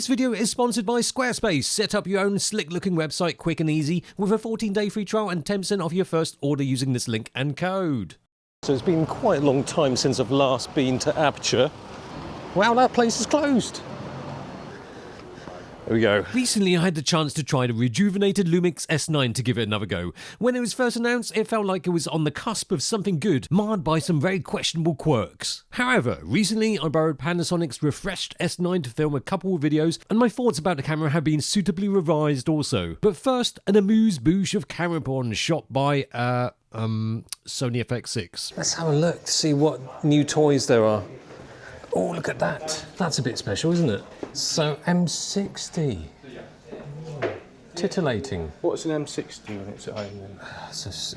This video is sponsored by Squarespace. Set up your own slick-looking website quick and easy with a 14-day free trial and 10% off your first order using this link and code. So it's been quite a long time since I've last been to Aperture. Wow, that place is closed. There we go. Recently, I had the chance to try the rejuvenated Lumix S9 to give it another go. When it was first announced, it felt like it was on the cusp of something good, marred by some very questionable quirks. However, recently I borrowed Panasonic's refreshed S9 to film a couple of videos, and my thoughts about the camera have been suitably revised also. But first, an amuse-bouche of camera porn shot by, Sony FX6. Let's have a look to see what new toys there are. Oh, look at that. That's a bit special, isn't it? So, M60. Titillating. What's an M60 when it's at home then? It's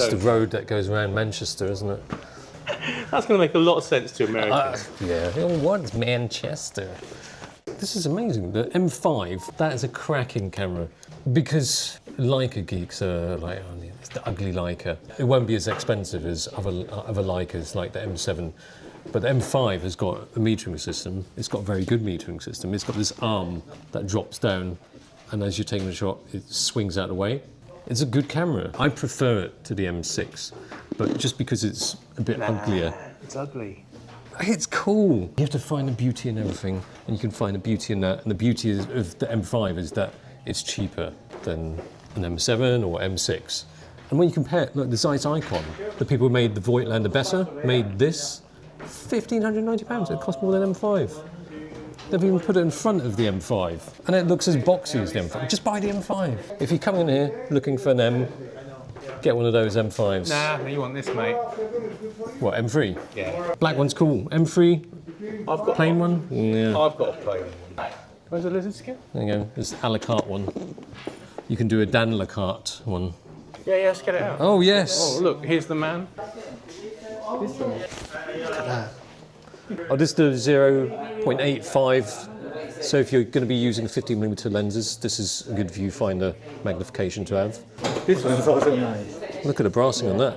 the road that goes around Manchester, isn't it? That's going to make a lot of sense to Americans. Yeah. Oh, what's Manchester? This is amazing. The M5, that is a cracking camera. Because Leica geeks are like, oh, it's the ugly Leica. It won't be as expensive as other Leicas like the M7. But the M5 has got a metering system. It's got a very good metering system. It's got this arm that drops down, and as you're taking the shot, it swings out of the way. It's a good camera. I prefer it to the M6, but just because it's a bit uglier. It's ugly. It's cool. You have to find the beauty in everything, and you can find the beauty in that. And the beauty of the M5 is that it's cheaper than an M7 or M6. And when you compare it, look, the Zeiss Icon, the people who made the Voigtlander better, made this, £1,590. It costs more than M5. They've even put it in front of the M5. And it looks as boxy as the M5. Just buy the M5. If you come in here looking for an M, get one of those M5s. Nah, you want this, mate. What, M3? Yeah. Black one's cool. M3? I've got plain one? Yeah. I've got a plain one. Where's the lizard skin? There you go. There's a la carte one. You can do a Dan la carte one. Yeah, let's get it out. Oh, yes. Oh, look, here's the man. This one. Look at that. Oh, this is the 0.85. So if you're going to be using 50mm lenses, this is a good viewfinder magnification to have. This one's also nice. Look at the brassing on that.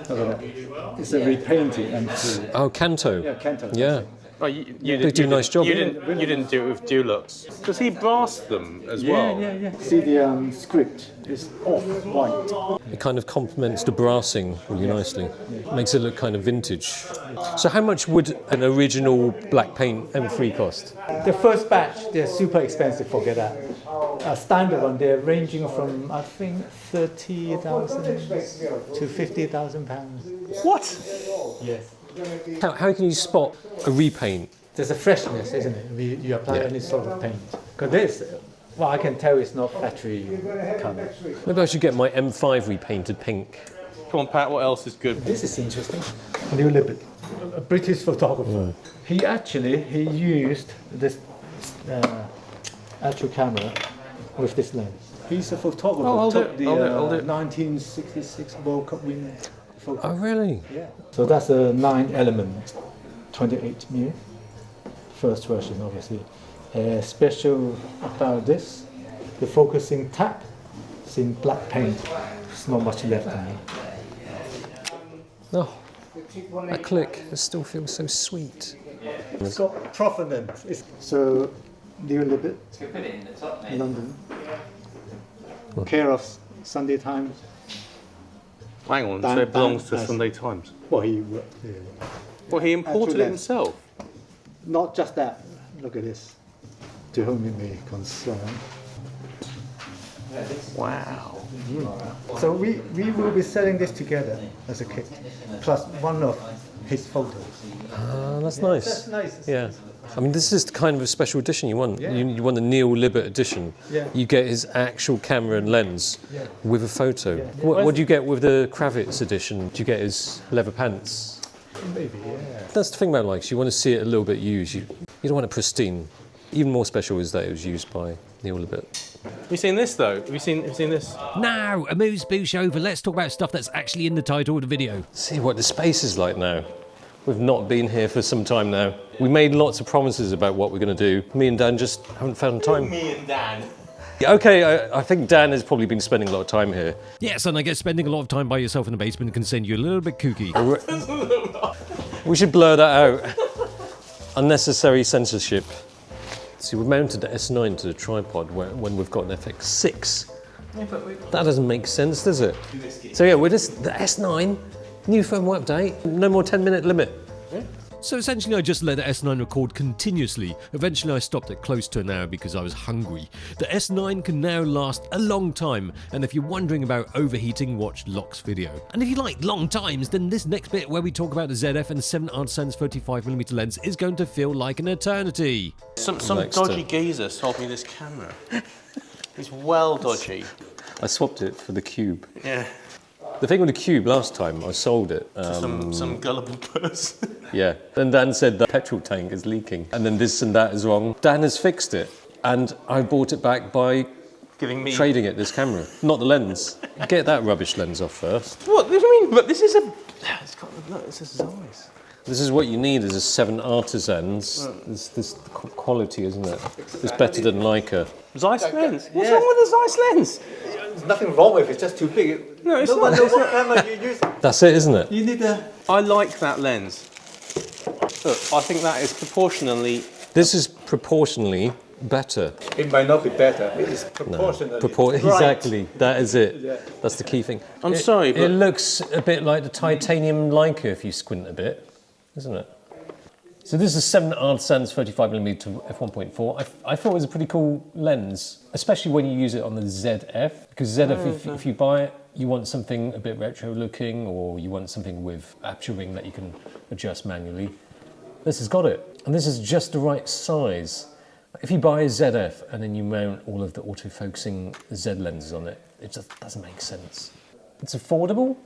Look at that. It's a repainted M2. Oh, Canto. Yeah, Canto. Yeah. Oh, They do a nice job. You didn't do it with Dulux. Does he brass them as well? Yeah. See the script is off-white. It kind of complements the brassing really nicely. Makes it look kind of vintage. So how much would an original black paint M3 cost? The first batch, they're super expensive, forget that. A standard one, they're ranging from, I think, 30,000 to 50,000 pounds. What? Yes. How can you spot a repaint? There's a freshness, isn't it? You apply any sort of paint. Because this, well, I can tell it's not factory colour. Maybe I should get my M5 repainted pink. Come on, Pat, what else is good? This is interesting. New Libet, a British photographer. He used this actual camera with this lens. He's a photographer. Oh, hold took it, the hold it. 1966 World Cup winning photo. Oh, really? Yeah. So that's a 9-element, 28mm. First version, obviously. Special about this, the focusing tab is in black paint. There's not much left on it. Oh, that click, it still feels so sweet. It's got provenance. So, New Libet, London. Care of Sunday Times. Hang on, so it belongs to Sunday Times? Well, he worked there. Well, he imported it himself? Not just that. Look at this. To whom it may concern. Wow. So we will be selling this together as a kit, plus one of his photos. That's nice. That's nice. Yeah. I mean, this is the kind of a special edition you want. Yeah. You want the Neil Libet edition. Yeah. You get his actual camera and lens with a photo. Yeah. What do you get with the Kravitz edition? Do you get his leather pants? Maybe, yeah. That's the thing about Leica. You want to see it a little bit used. You don't want it pristine. Even more special is that it was used by Neil Libet. Have you seen this though? Have you seen this? Now, amuse-bouche over. Let's talk about stuff that's actually in the title of the video. See what the space is like now. We've not been here for some time now. We made lots of promises about what we're going to do. Me and Dan just haven't found time. Me and Dan. Okay, I think Dan has probably been spending a lot of time here. Yes, and I guess spending a lot of time by yourself in the basement can send you a little bit kooky. We should blur that out. Unnecessary censorship. See, we've mounted the S9 to the tripod when we've got an FX6. Yeah, but That doesn't make sense, does it? So yeah, we're just the S9, new firmware update, no more 10-minute limit. Yeah. So essentially I just let the S9 record continuously. Eventually I stopped at close to an hour because I was hungry. The S9 can now last a long time, and if you're wondering about overheating, watch Locke's video. And if you like long times, then this next bit where we talk about the ZF and 7Artisans 35mm lens is going to feel like an eternity. Some dodgy geezer sold me this camera. He's well dodgy. I swapped it for the Cube. Yeah. The thing with the Cube last time, I sold it. Some gullible person. Yeah. And Dan said the petrol tank is leaking. And then this and that is wrong. Dan has fixed it. And I bought it back by Giving me... trading it, this camera. Not the lens. Get that rubbish lens off first. What do you mean? But this is a... It's got... Look, it's a Zeiss. This is what you need is a 7Artisans. This quality, isn't it? It's better than Leica. Zeiss lens? What's wrong with the Zeiss lens? There's nothing wrong with it, it's just too big. No, it's no not. one knows what camera you use. That's it, isn't it? You need a... I like that lens. Look, I think that is proportionally... This is proportionally better. It might not be better, it is proportionally right. Exactly, that is it. Yeah. That's the key thing. I'm sorry, but... It looks a bit like the titanium Leica if you squint a bit, isn't it? So this is 7Artisans 35mm to f1.4. I thought it was a pretty cool lens, especially when you use it on the ZF, because ZF, if you buy it, you want something a bit retro looking, or you want something with aperturing that you can adjust manually. This has got it, and this is just the right size. If you buy a ZF and then you mount all of the autofocusing Z lenses on it, it just doesn't make sense. It's affordable?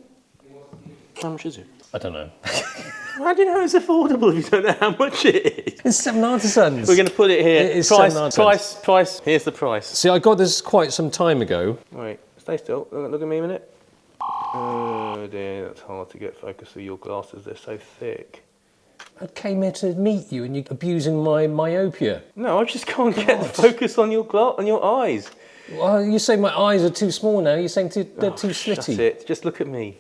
How much is it? I don't know. How do you know it's affordable if you don't know how much it is? It's 7Artisans. We're going to put it here. It is price, 7Artisans. price. Here's the price. See, I got this quite some time ago. Wait, stay still. Look at me a minute. Oh dear, that's hard to get focus with your glasses. They're so thick. I came here to meet you and you're abusing my myopia. No, I just can't get the focus on your eyes. Well, you say my eyes are too small now. You're saying they're too slitty. That's it. Just look at me.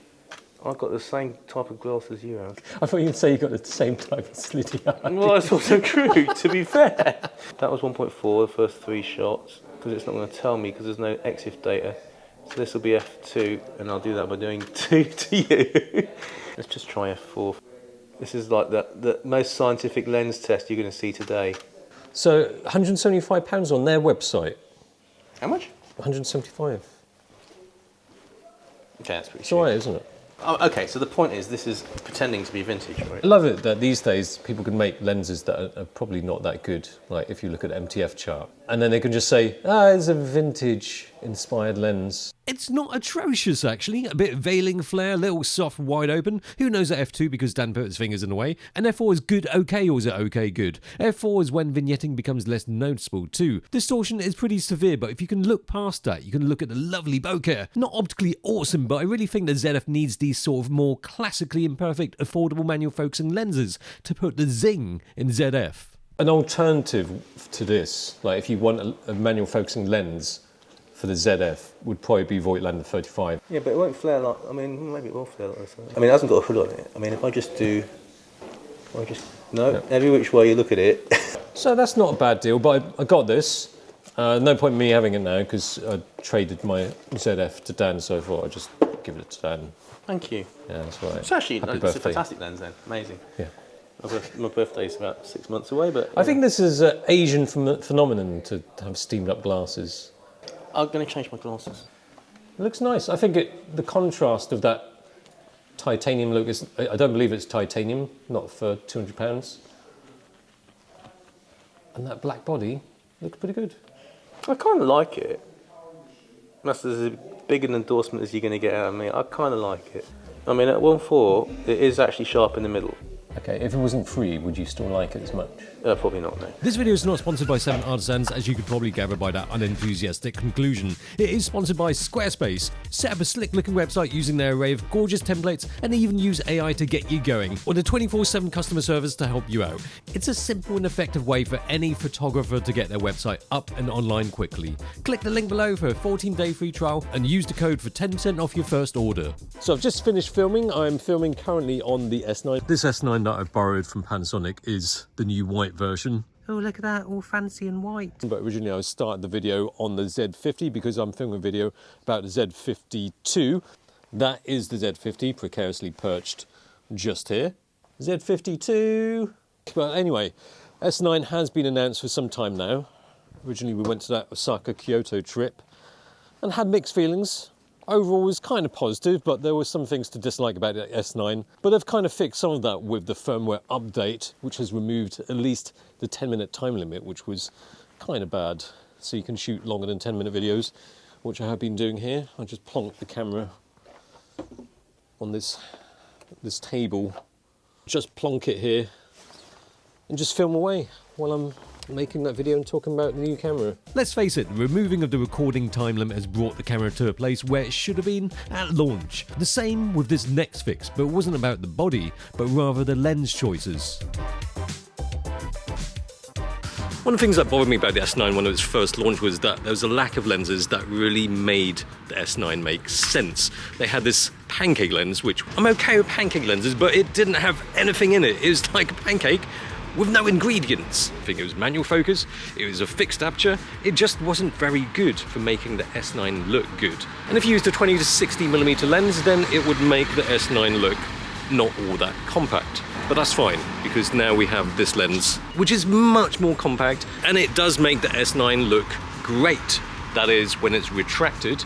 I've got the same type of glasses you have. I thought you'd say you got the same type of slitty eye. Well, that's also true, to be fair. That was 1.4, the first 3 shots, because it's not going to tell me because there's no EXIF data. So this will be f2, and I'll do that by doing 2 to you. Let's just try f4. This is like the most scientific lens test you're going to see today. So, £175 on their website. How much? 175. Okay, that's pretty It's cheap. alright, isn't it? Oh, okay, so the point is this is pretending to be vintage, right? I love it that these days people can make lenses that are probably not that good, like if you look at the MTF chart. And then they can just say, it's a vintage inspired lens. It's not atrocious, actually. A bit veiling flare, a little soft wide open. Who knows at f2 because Dan put his fingers in the way. And f4 is good okay, or is it okay good? f4 is when vignetting becomes less noticeable too. Distortion is pretty severe, but if you can look past that, you can look at the lovely bokeh. Not optically awesome, but I really think that ZF needs these sort of more classically imperfect, affordable manual focusing lenses to put the zing in ZF. An alternative to this, like if you want a manual focusing lens for the ZF, would probably be Voigtlander 35. Yeah, but it won't flare like, I mean, maybe it will flare like this. I mean, it hasn't got a hood on it. I mean, if I just do, every which way you look at it. So that's not a bad deal, but I got this. No point in me having it now because I traded my ZF to Dan, so I thought I'd just give it to Dan. Thank you. Yeah, that's right. It's actually Happy it's birthday. a fantastic lens then, amazing. Yeah. My birthday's about 6 months away, but... I think this is an Asian phenomenon to have steamed up glasses. I'm going to change my glasses. It looks nice. I think the contrast of that titanium look is... I don't believe it's titanium, not for £200. And that black body looks pretty good. I kind of like it. That's as big an endorsement as you're going to get out of me. I kind of like it. I mean, at 1.4, it is actually sharp in the middle. Okay, if it wasn't free, would you still like it as much? Probably not, no. This video is not sponsored by 7Artisans, as you could probably gather by that unenthusiastic conclusion. It is sponsored by Squarespace. Set up a slick-looking website using their array of gorgeous templates, and they even use AI to get you going, or the 24/7 customer service to help you out. It's a simple and effective way for any photographer to get their website up and online quickly. Click the link below for a 14-day free trial, and use the code for 10% off your first order. So I've just finished filming. I'm filming currently on the S9. This S9 that I borrowed from Panasonic is the new white version. Oh, look at that, all fancy and white. But originally I started the video on the Z50 because I'm filming a video about the Z52. That is the Z50, precariously perched just here. Z52. But anyway, S9 has been announced for some time now. Originally we went to that Osaka-Kyoto trip and had mixed feelings. Overall it was kind of positive, but there were some things to dislike about the S9. But they've kind of fixed some of that with the firmware update, which has removed at least the 10-minute time limit, which was kind of bad. So you can shoot longer than 10-minute videos, which I have been doing here. I just plonk the camera on this table, just plonk it here, and just film away while I'm making that video and talking about the new camera. Let's face it, the removing of the recording time limit has brought the camera to a place where it should have been at launch. The same with this next fix, but it wasn't about the body, but rather the lens choices. One of the things that bothered me about the S9 when it was first launched was that there was a lack of lenses that really made the S9 make sense. They had this pancake lens, which I'm okay with pancake lenses, but it didn't have anything in it. It was like a pancake with no ingredients. I think it was manual focus, it was a fixed aperture, it just wasn't very good for making the S9 look good. And if you used a 20 to 60mm lens, then it would make the S9 look not all that compact. But that's fine, because now we have this lens, which is much more compact, and it does make the S9 look great. That is, when it's retracted.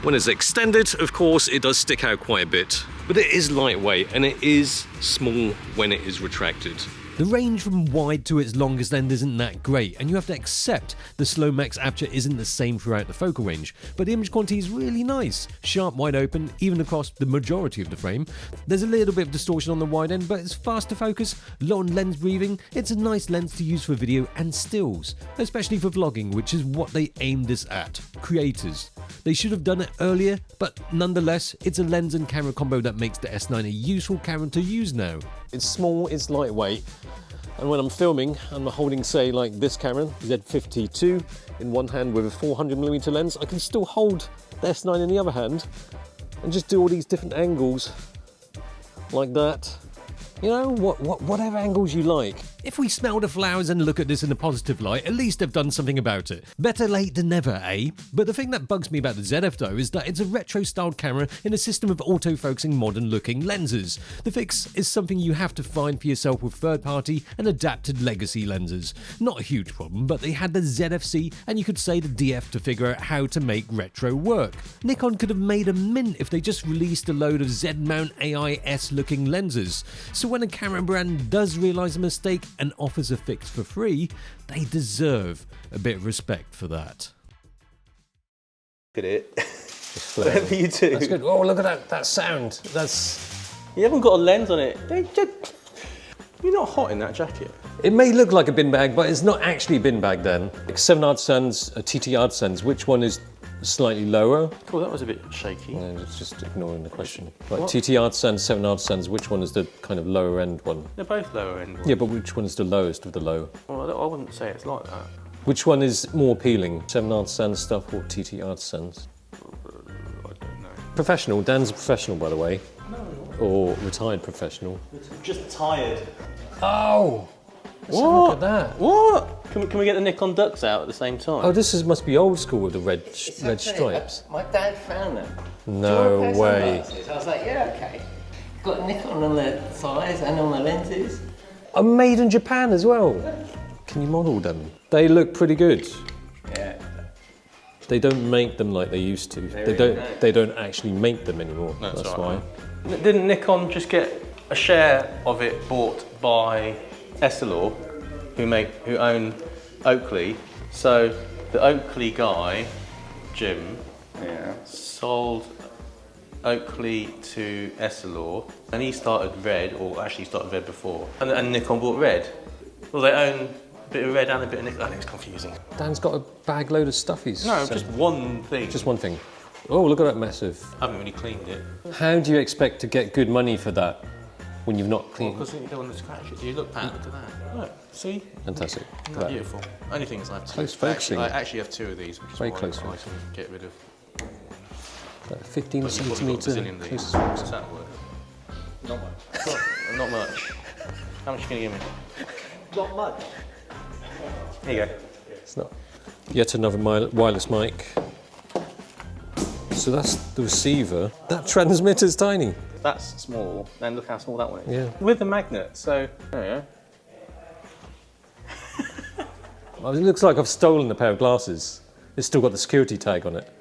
When it's extended, of course, it does stick out quite a bit. But it is lightweight, and it is small when it is retracted. The range from wide to its longest end isn't that great, and you have to accept the slow max aperture isn't the same throughout the focal range, but the image quality is really nice, sharp wide open, even across the majority of the frame. There's a little bit of distortion on the wide end, but it's fast to focus, low on lens breathing. It's a nice lens to use for video and stills, especially for vlogging, which is what they aimed this at. Creators. They should have done it earlier, but nonetheless, it's a lens and camera combo that makes the S9 a useful camera to use now. It's small, it's lightweight, and when I'm filming, I'm holding, say, like this camera, Z52, in one hand with a 400mm lens, I can still hold the S9 in the other hand and just do all these different angles like that. You know, whatever angles you like. If we smell the flowers and look at this in a positive light, at least they've done something about it. Better late than never, eh? But the thing that bugs me about the ZF though is that it's a retro-styled camera in a system of auto-focusing modern-looking lenses. The fix is something you have to find for yourself with third-party and adapted legacy lenses. Not a huge problem, but they had the ZF-C and you could say the DF to figure out how to make retro work. Nikon could have made a mint if they just released a load of Z-mount AIS-looking lenses. So when a camera brand does realise a mistake and offers a fix for free, they deserve a bit of respect for that. Look at it. Whatever you do. That's good. Oh, look at that sound. You haven't got a lens on it. You're not hot in that jacket. It may look like a bin bag, but it's not actually a bin bag then. Like 7Artisans, a TT Artisans, which one is slightly lower? Cool, that was a bit shaky. No, it's just ignoring the question. Like TT Artisans, 7Artisans, which one is the kind of lower end one? They're both lower end ones. Yeah, but which one is the lowest of the low? Well, I wouldn't say it's like that. Which one is more appealing, 7Artisans stuff or TT Artisans? I don't know. Professional, Dan's a professional by the way. No. Or retired professional. Just tired. Oh! Let's have a look at that. What? Can we get the Nikon ducks out at the same time? Oh, this must be old school with the red stripes. My dad found them. No way. I was like, yeah, okay. Got Nikon on the thighs and on the lenses. Oh, made in Japan as well. Can you model them? They look pretty good. Yeah. They don't make them like they used to. They don't actually make them anymore. That's why. Didn't Nikon just get a share of it bought by Essilor, who own Oakley? So the Oakley guy, Jim, sold Oakley to Essilor, and he started Red, or actually started Red before, and Nikon bought Red. Well, they own a bit of Red and a bit of Nikon. It's confusing. Dan's got a bag load of stuffies. No, just one thing. Just one thing. Oh, look at that massive. I haven't really cleaned it. How do you expect to get good money for that when you've not cleaned? Because you don't want to scratch it. You look at that. Look, see? Fantastic. Isn't that beautiful? Only thing is I have two. Close focusing. I actually have two of these, which is Very why close I can focusing. get rid of. 15 But you've probably got a centimetre. bazillion of these. What's that worth? Not much. Not much. How much are you going to give me? Not much. There you go. It's not yet another wireless mic. So that's the receiver. That transmitter's tiny. That's small. Then look how small that one is. Yeah. With the magnet, so there you go. Well, it looks like I've stolen a pair of glasses. It's still got the security tag on it.